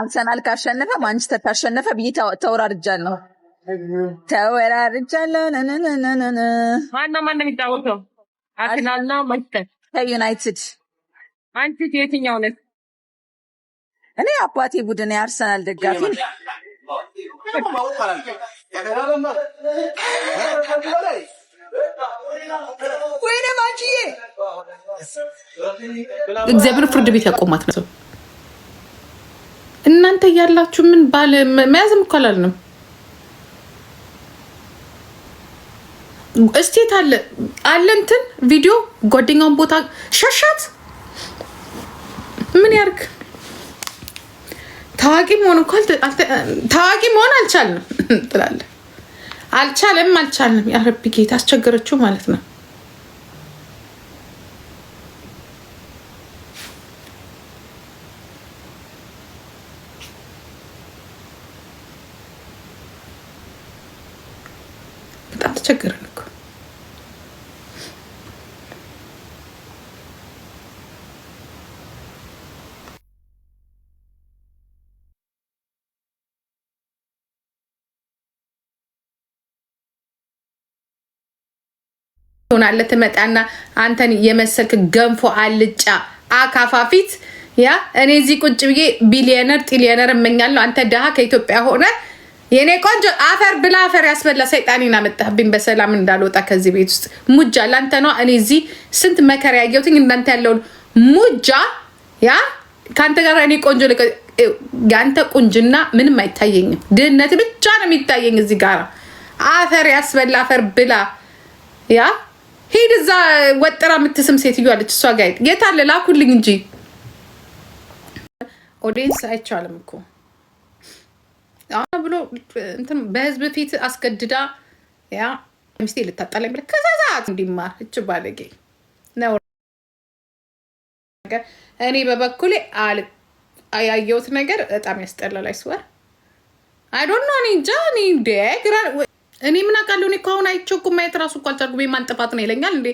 አርሰናል ካሸነፈ ማንቸስተር ካሸነፈ ብዬ ተወራርጃለሁ። ማነው የሚጫወተው? አርሰናልና ማንቸስተር ከዩናይትድ አንቺ የትኛው ነሽ? እኔ አባቴ ቡድን የአርሰናል ደጋፊ ነኝ። ወይኔ ማንቺዬ እግዚአብሔር ፍርድ ቤት ያቆማት ነው። እናንተ ያላችሁ ምን ባል መያዝም እኮ አላልንም። እስቴት አለ እንትን ቪዲዮ ጓደኛውን ቦታ ሸሻት ምን ያርግ? ታዋቂ መሆን አልቻልንም ትላለህ። አልቻለም። ያ ረቢ ጌታ አስቸገረችው ማለት ነው። በጣም ተቸገረን እኮ። ሆናለ ተመጣና አንተን የመሰልክ ገንፎ አልጫ አካፋፊት ያ እኔ እዚህ ቁጭ ብዬ ቢሊየነር እመኛለሁ። አንተ ደሃ ከኢትዮጵያ ሆነ የኔ ቆንጆ አፈር ብላ አፈር ያስበላ ሰይጣኔና መጣብኝ በሰላም እንዳልወጣ ከዚህ ቤት ውስጥ ሙጃ ላንተ ነው። እኔ እዚህ ስንት መከራ ያየሁትኝ እንዳንተ ያለው ሙጃ ያ ካንተ ጋር እኔ ቆንጆ ያንተ ቁንጅና ምንም አይታየኝም። ድህነት ብቻ ነው የሚታየኝ እዚህ ጋር አፈር ያስበላ አፈር ብላ ያ ሄድ እዛ ወጥራ የምትስም ሴትዮ አለች። እሷ ጋር የት አለ ላኩልኝ እንጂ ኦዲየንስ አይቻልም እኮ ብሎ እንትን በህዝብ ፊት አስገድዳ ያ ሚስቴ ልታጣላኝ ብለ ከዛዛት እንዲማር እች ባለጌ ነው። እኔ በበኩሌ ያየሁት ነገር በጣም ያስጠላል። አይስወር አይ ዶንት ኖ እኔ ምን አውቃለሁ? እኔ ከሆነ አይቾኩም ማየት ራሱ እኮ አልቻልኩም። የማን ጥፋት ነው ይለኛል እንዴ?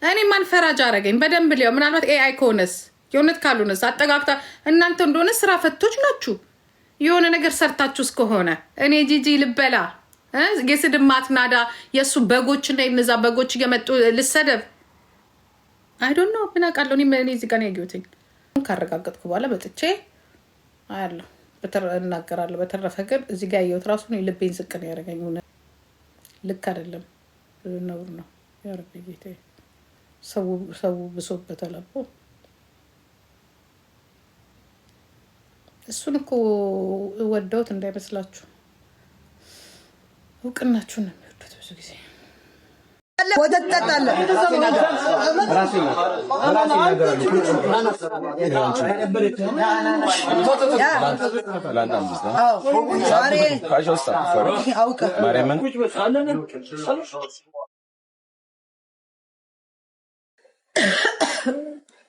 እኔ ማን ፈራጅ አረገኝ? በደንብ ሊያው ምናልባት ኤአይ ከሆነስ የእውነት ካልሆነስ አጠጋግታ እናንተ እንደሆነ ስራ ፈቶች ናችሁ። የሆነ ነገር ሰርታችሁ እስከሆነ እኔ ጂጂ ልበላ የስድማት ናዳ የእሱ በጎች እና የነዛ በጎች እየመጡ ልሰደብ አይ ዶንት ኖ ምን አውቃለሁ? እኔ እዚህ ጋር ነው ያየሁትኝ። ካረጋገጥኩ በኋላ በጥቼ አያለሁ እናገራለሁ። በተረፈ ግን እዚህ ጋር ያየሁት ራሱ ነው ልቤን ዝቅ ነው ያደረገኝ። ልክ አይደለም ነውር ነው ያረብ ጌታ ሰው ብሶበታል አቦ። እሱን እኮ ወደውት እንዳይመስላችሁ እውቅናችሁን ነው የሚወዱት ብዙ ጊዜ። ወተት ጠጣለህ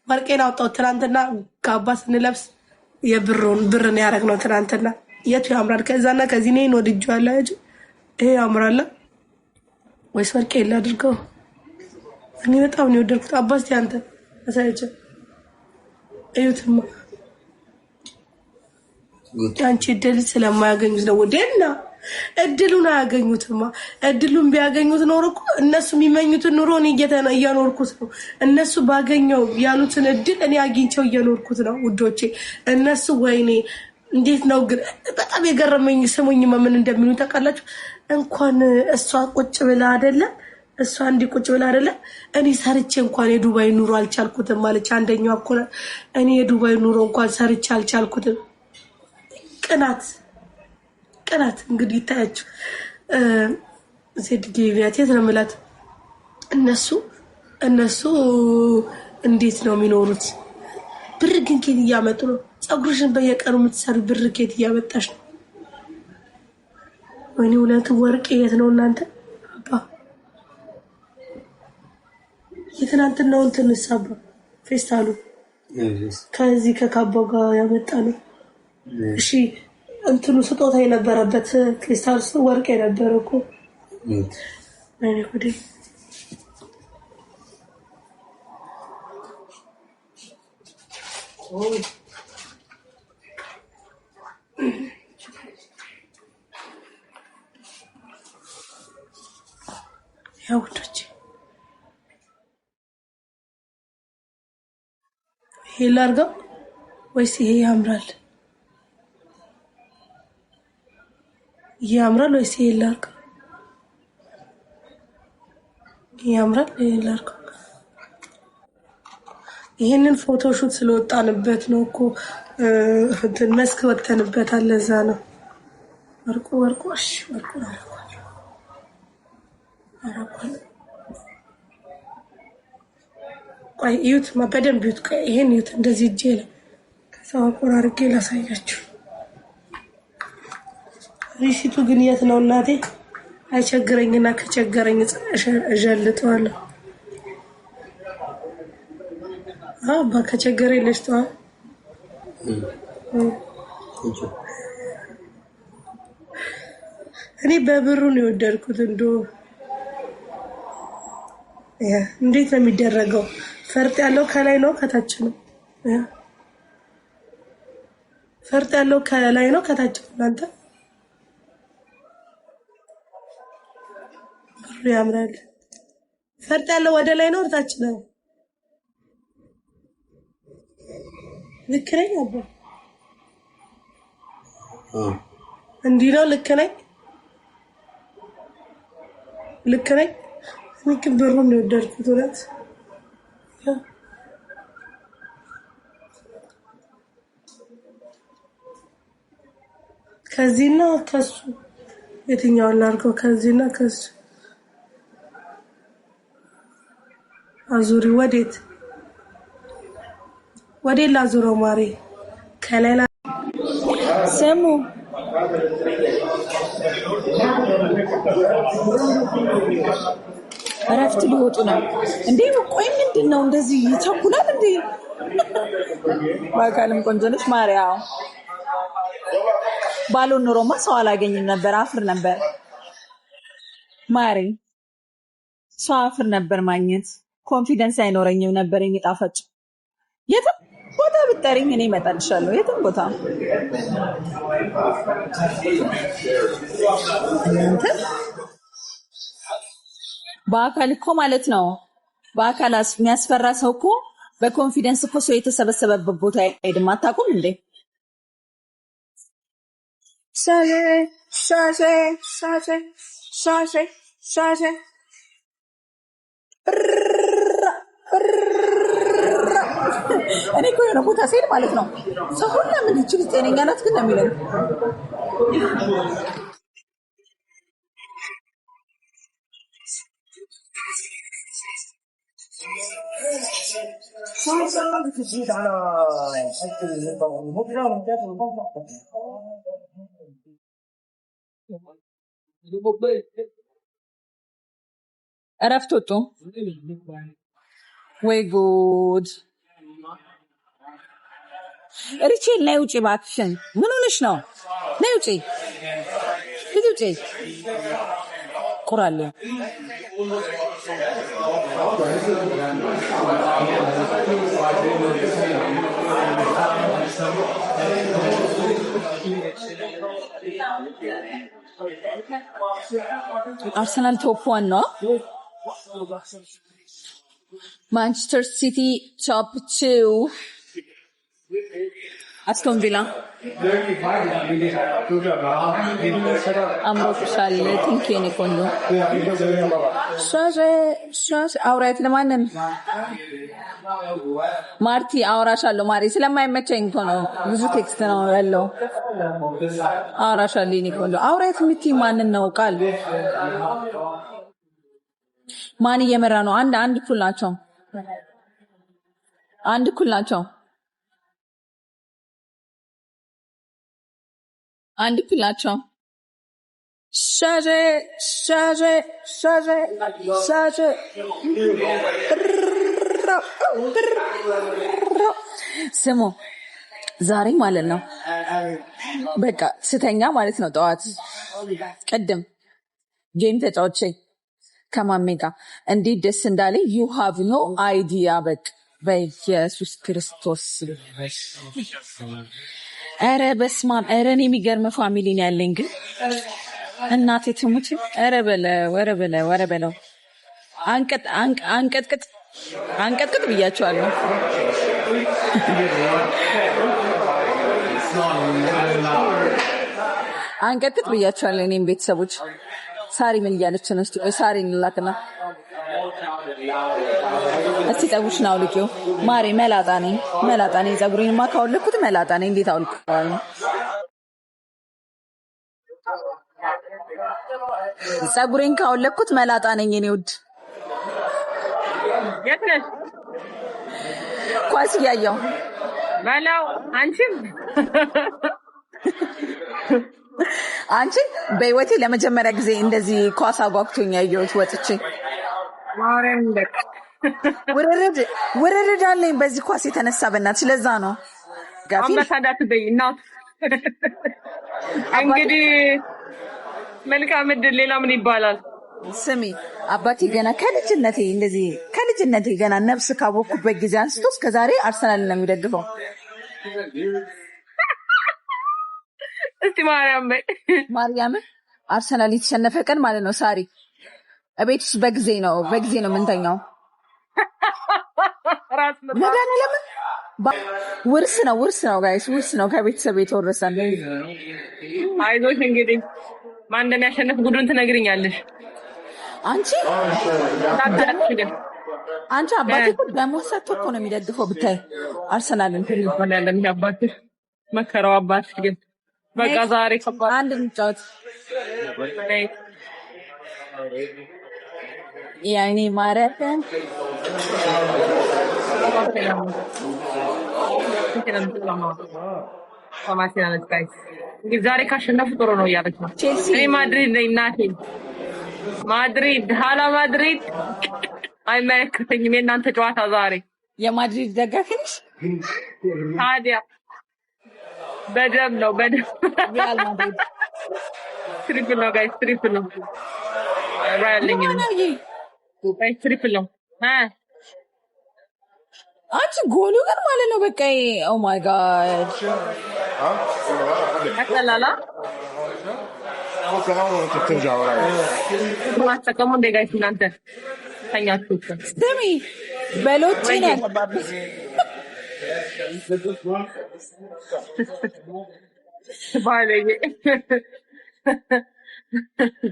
ወርቄን አውጣው። ትናንትና ካባ ስንለብስ ብርን ያደረግነው ትናንትና የቱ ያምራል? ከዛና ከዚህ ነው ወድጄዋለሁ። ይሄ ያምራል ወይስ ወርቄ ላድርገው? እኔ በጣም ነው የወደድኩት። አባስ ያንተ አሳይቼ እዩትማ። አንቺ እድል ስለማያገኙት ነው ወደና እድሉን አያገኙትማ። እድሉን ቢያገኙት ኖሮ እኮ እነሱ የሚመኙትን ኑሮ እኔ እየኖርኩት ነው። እነሱ ባገኘው ያሉትን እድል እኔ አግኝቼው እየኖርኩት ነው ውዶቼ። እነሱ ወይኔ እንዴት ነው ግን በጣም የገረመኝ ስሙኝ ምን እንደሚሉ ታውቃላችሁ? እንኳን እሷ ቁጭ ብላ አይደለም እሷ እንዲ ቁጭ ብላ አይደለም እኔ ሰርቼ እንኳን የዱባይ ኑሮ አልቻልኩትም ማለች አንደኛው እኮ እኔ የዱባይ ኑሮ እንኳን ሰርቼ አልቻልኩትም። ቅናት እንግዲህ ታያችሁ። ዜድ ዲቪያት የት ነው የምላት? እነሱ እንዴት ነው የሚኖሩት? ብር ግን ኬት እያመጡ ነው? ፀጉርሽን በየቀኑ የምትሰሪ ብር ኬት እያመጣሽ ነው? ወይኔ እውነቱ ወርቅ የት ነው እናንተ? አባ የትናንትናው እንትን ሳባ ፌስታሉ ከዚህ ከካባው ጋር ያመጣ ነው። እሺ እንትኑ ስጦታ የነበረበት ፌስታል ወርቅ የነበረ እኮ እኔ ጉዴ ያውቶች ይሄ ላርገው ወይስ ይሄ ያምራል? ያምራል ወይስ ይሄ ላርገው? ያምራል ይሄ ላርገው። ይሄንን ፎቶሹት ስለወጣንበት ነው እኮ እንትን መስክ ወጥተንበታል። ለዛ ነው ወርቁ እሺ ወርቁ አረኳል። ቆይ እዩት፣ በደንብ እዩት። ቆይ ይሄን እዩት፣ እንደዚህ እጄ ላይ ከዛው አቆራርጌ ላሳያችሁ። ሪሲቱ ግን የት ነው እናቴ? አይቸግረኝና ከቸገረኝ እጀልጠዋለሁ። ከቸገረኝ ልጅቷ እኔ በብሩ ነው የወደድኩት። እንዴት ነው የሚደረገው? ፈርጥ ያለው ከላይ ነው ከታች ነው? ፈርጥ ያለው ከላይ ነው ከታች ነው? እናንተ ብሩ ያምራል። ፈርጥ ያለው ወደ ላይ ነው ታች ነው? ልክ ነኝ አባ? እንዲህ ነው ልክ ነኝ? ልክ ነኝ? እኔ ግን ብሩን ነው የወደድኩት እውነት። ከዚህና ከሱ የትኛውን ላድርገው? ከዚህና ከሱ አዙሪ። ወዴት ላዙረው ማሬ? ከላይ ስሙ እረፍት ሊወጡ ነው እንዴ? ቆይ ምንድን ነው እንደዚህ ይቸኩላል እንዴ? በአካልም ቆንጆ ነሽ ማርያም። ባልሆን ኖሮማ ሰው አላገኝም ነበር፣ አፍር ነበር ማሪ። ሰው አፍር ነበር ማግኘት። ኮንፊደንስ አይኖረኝም ነበር። የሚጣፈጭ የትም ቦታ ብትጠሪኝ እኔ እመጣልሻለሁ፣ የትም ቦታ። በአካል እኮ ማለት ነው። በአካል የሚያስፈራ ሰው እኮ በኮንፊደንስ እኮ ሰው የተሰበሰበበት ቦታ አይሄድም። አታውቁም እንዴ? እኔ እኮ የሆነ ቦታ ስሄድ ማለት ነው ሰው ሁላ ምን ይችል ጤነኛ ናት ግን ነው የሚለኝ። እረፍት ወጡ ወይ ጉድ! ሪቼል ነይ ውጪ እባክሽን። ምን ሆነሽ ነው? ነይ ውጪ፣ ሂጂ ውጪ። ቁራለ አርሰናል ቶፕ 1 ነው። ማንቸስተር ሲቲ ቶፕ 2፣ አስቶን ቪላ አምሮብሻል። ቲንክ የኔ ቆንጆ ሻሽ አውራት ለማንን ማርቲ አውራሻለሁ። ማሪ ስለማይመቸኝ እኮ ነው፣ ብዙ ቴክስት ነው ያለው። አውራሻለሁ የኔ ቆንጆ። አውራት የምትይ ማንን ነው? ቃል ማን እየመራ ነው? አንድ እኩል ናቸው። አንድ እኩል ናቸው። አንድ እኩል ናቸው። ሻጀ ስሙ ዛሬ ማለት ነው በቃ ስተኛ ማለት ነው ጠዋት ቅድም ጌም ተጫውቼ ከማሜ ጋር እንዴት ደስ እንዳለኝ ዩ ሃቭ ኖ አይዲያ። በቃ በኢየሱስ ክርስቶስ ኧረ በስመ አብ። ኧረ እኔ የሚገርም ፋሚሊ ነው ያለኝ ግን እናቴ ትሙት። ኧረ በለው አንቀጥቅጥ ብያቸዋለሁ። አንቀጥቅጥ ብያቸዋለሁ። እኔም ቤተሰቦች ሳሪ ምን እያለች ነው? እስቲ ሳሪ እንላክና እስቲ ፀጉርሽን አውልቂው ማሬ። መላጣ ነኝ ፀጉሬንማ ካወለኩት መላጣ ነኝ። እንዴት አውልቀዋለሁ? ፀጉሬን ካወለኩት መላጣ ነኝ። እኔ ውድ የት ነሽ? ኳስ እያየሁ በላው። አንቺን በህይወቴ ለመጀመሪያ ጊዜ እንደዚህ ኳስ አጓግቶኝ ያየሁት ወጥቼ ማርያም በቃ ውርርድ አለኝ በዚህ ኳስ የተነሳ በእናትሽ። ለዛ ነው አመሳዳት በይ እናት። እንግዲህ መልካም እድል። ሌላ ምን ይባላል? ስሚ አባቴ ገና ከልጅነቴ ገና ነፍስ ካወቅኩበት ጊዜ አንስቶ እስከዛሬ አርሰናል ነው የሚደግፈው። እስቲ ማርያምን አርሰናል የተሸነፈ ቀን ማለት ነው ሳሪ እቤት ውስጥ በጊዜ ነው የምንተኛው። ለምን ውርስ ነው ጋይስ፣ ውርስ ነው ከቤተሰብ የተወረሰ። አይዞሽ እንግዲህ ማን እንደሚያሸንፍ ጉዱን ትነግሪኛለሽ። አንቺ አባቴ እኮ ደሞዝ ሰጥቶ እኮ ነው የሚደግፈው ብታይ አርሰናልን። ያለን አባትሽ መከራው አባትሽ ግን በቃ ዛሬ አንድ እንጫወት ያኔ ማረፈን ዛሬ ካሸነፉ ጥሩ ነው እያለች ነው። እኔ ማድሪድ ነኝ እናቴ፣ ሀላ ማድሪድ አይመለከተኝም የእናንተ ጨዋታ ዛሬ። የማድሪድ ደጋፊ ነሽ ታዲያ? በደም ነው ትሪፕል ነው ጋይስ፣ ትሪፕል ነው ራይልኝ ጋይስ፣ ትሪፕል ነው። አንቺ ጎሉ ግን ማለት ነው በቃ ኦ ማይ ጋድ አቀላላ ማስተቀሙ እንደ ጋይስ እናንተ ተኛችሁ። ስሚ በሎቲ ነው ያገባበት ባለኝ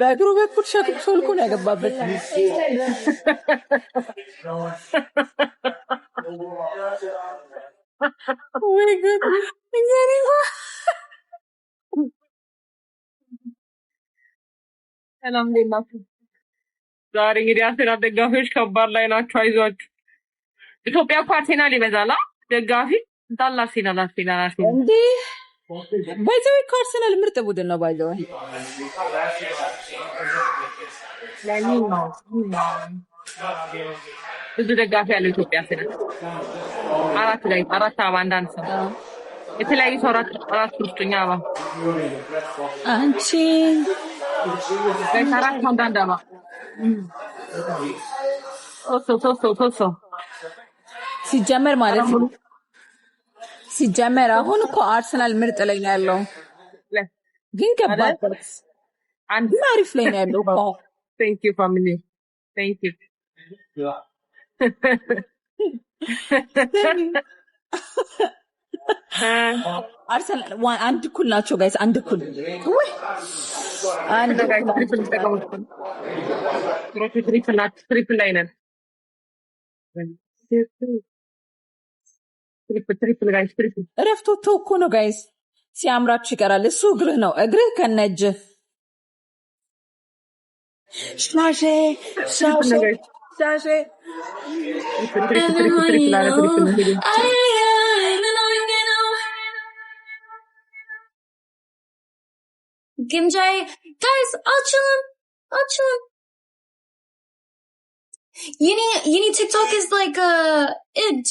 በእግሩ በኩል ሾልኮ ነው ያገባበት። ወይ ጉድ! ሰላም እንዴት ናችሁ? ዛሬ እንግዲህ አርሰናል ደጋፊዎች ከባድ ላይ ናቸው። አይዟችሁ። ኢትዮጵያ እኮ አርሰናል ይበዛል ደጋፊ እንዳለ አርሰናል እንዴ! ባይዘው እኮ አርሰናል ምርጥ ቡድን ነው ባይዘው። ብዙ ደጋፊ ያለው ኢትዮጵያ አርሰናል አራት አበባ አንዳንድ ሰው የተለያዩ ሰው አራት ውስጡኛ አበባ አንቺ አራት አንዳንድ አበባ ሶስት ሲጀመር ማለት ነው። ሲጀመር አሁን እኮ አርሰናል ምርጥ ላይ ነው ያለው፣ ግን ከባድ አንድ አሪፍ ላይ ነው ያለው እኮ። ቴንክ ዩ ፋሚሊ ቴንክ ዩ። አርሰናል አንድ እኩል ናቸው ጋይስ፣ አንድ እኩል ወይ አንድ ትሪፕል ላይ ነን። ትሪፕል ጋይስ፣ ትሪፕል እረፍት ወጥቶ እኮ ነው ጋይስ። ሲያምራችሁ ይቀራል። እሱ እግርህ ነው፣ እግርህ ከነጅ ሻሼ Gimjay, guys, I'll chill. You need TikTok is like id.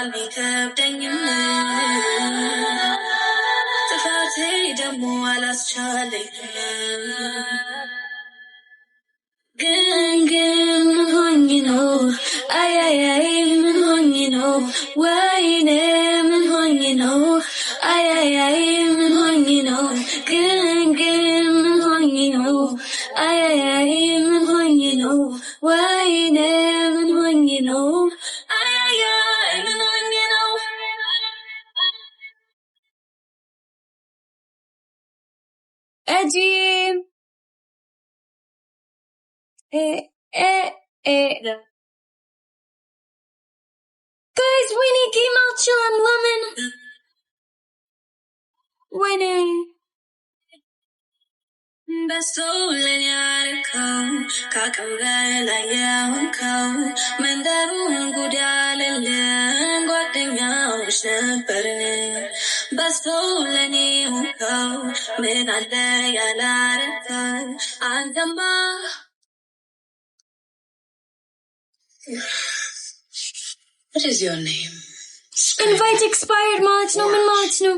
አልሚከብደኝም ጥፋቴ ደግሞ አላስቻለኝም ግን ምን ሆኜ ነው አያያይ ምን ሆኜ ነው ወይኔ ምን ሆኜ ነው አያያይ ምን ሆኜ ነው ግን ምን ሆኜ ነው አያያይ ምን ሆኜ ነው ወይኔ ምን ሆኜ ነው አያያይ ምን ሆኜ ነው Eddie Guys, Winnie came out chillin' lemon. Winnie. በስቶልን ያርከው ካቅም በላይ ያውከው መንደሩን ጉድ ያለልን ጓደኛዎች ነበርን በስቶልን ያውከው ምን አለ ያላረከው አንተማ What is your name? Invite expired ማለት ነው ምን ማለት ነው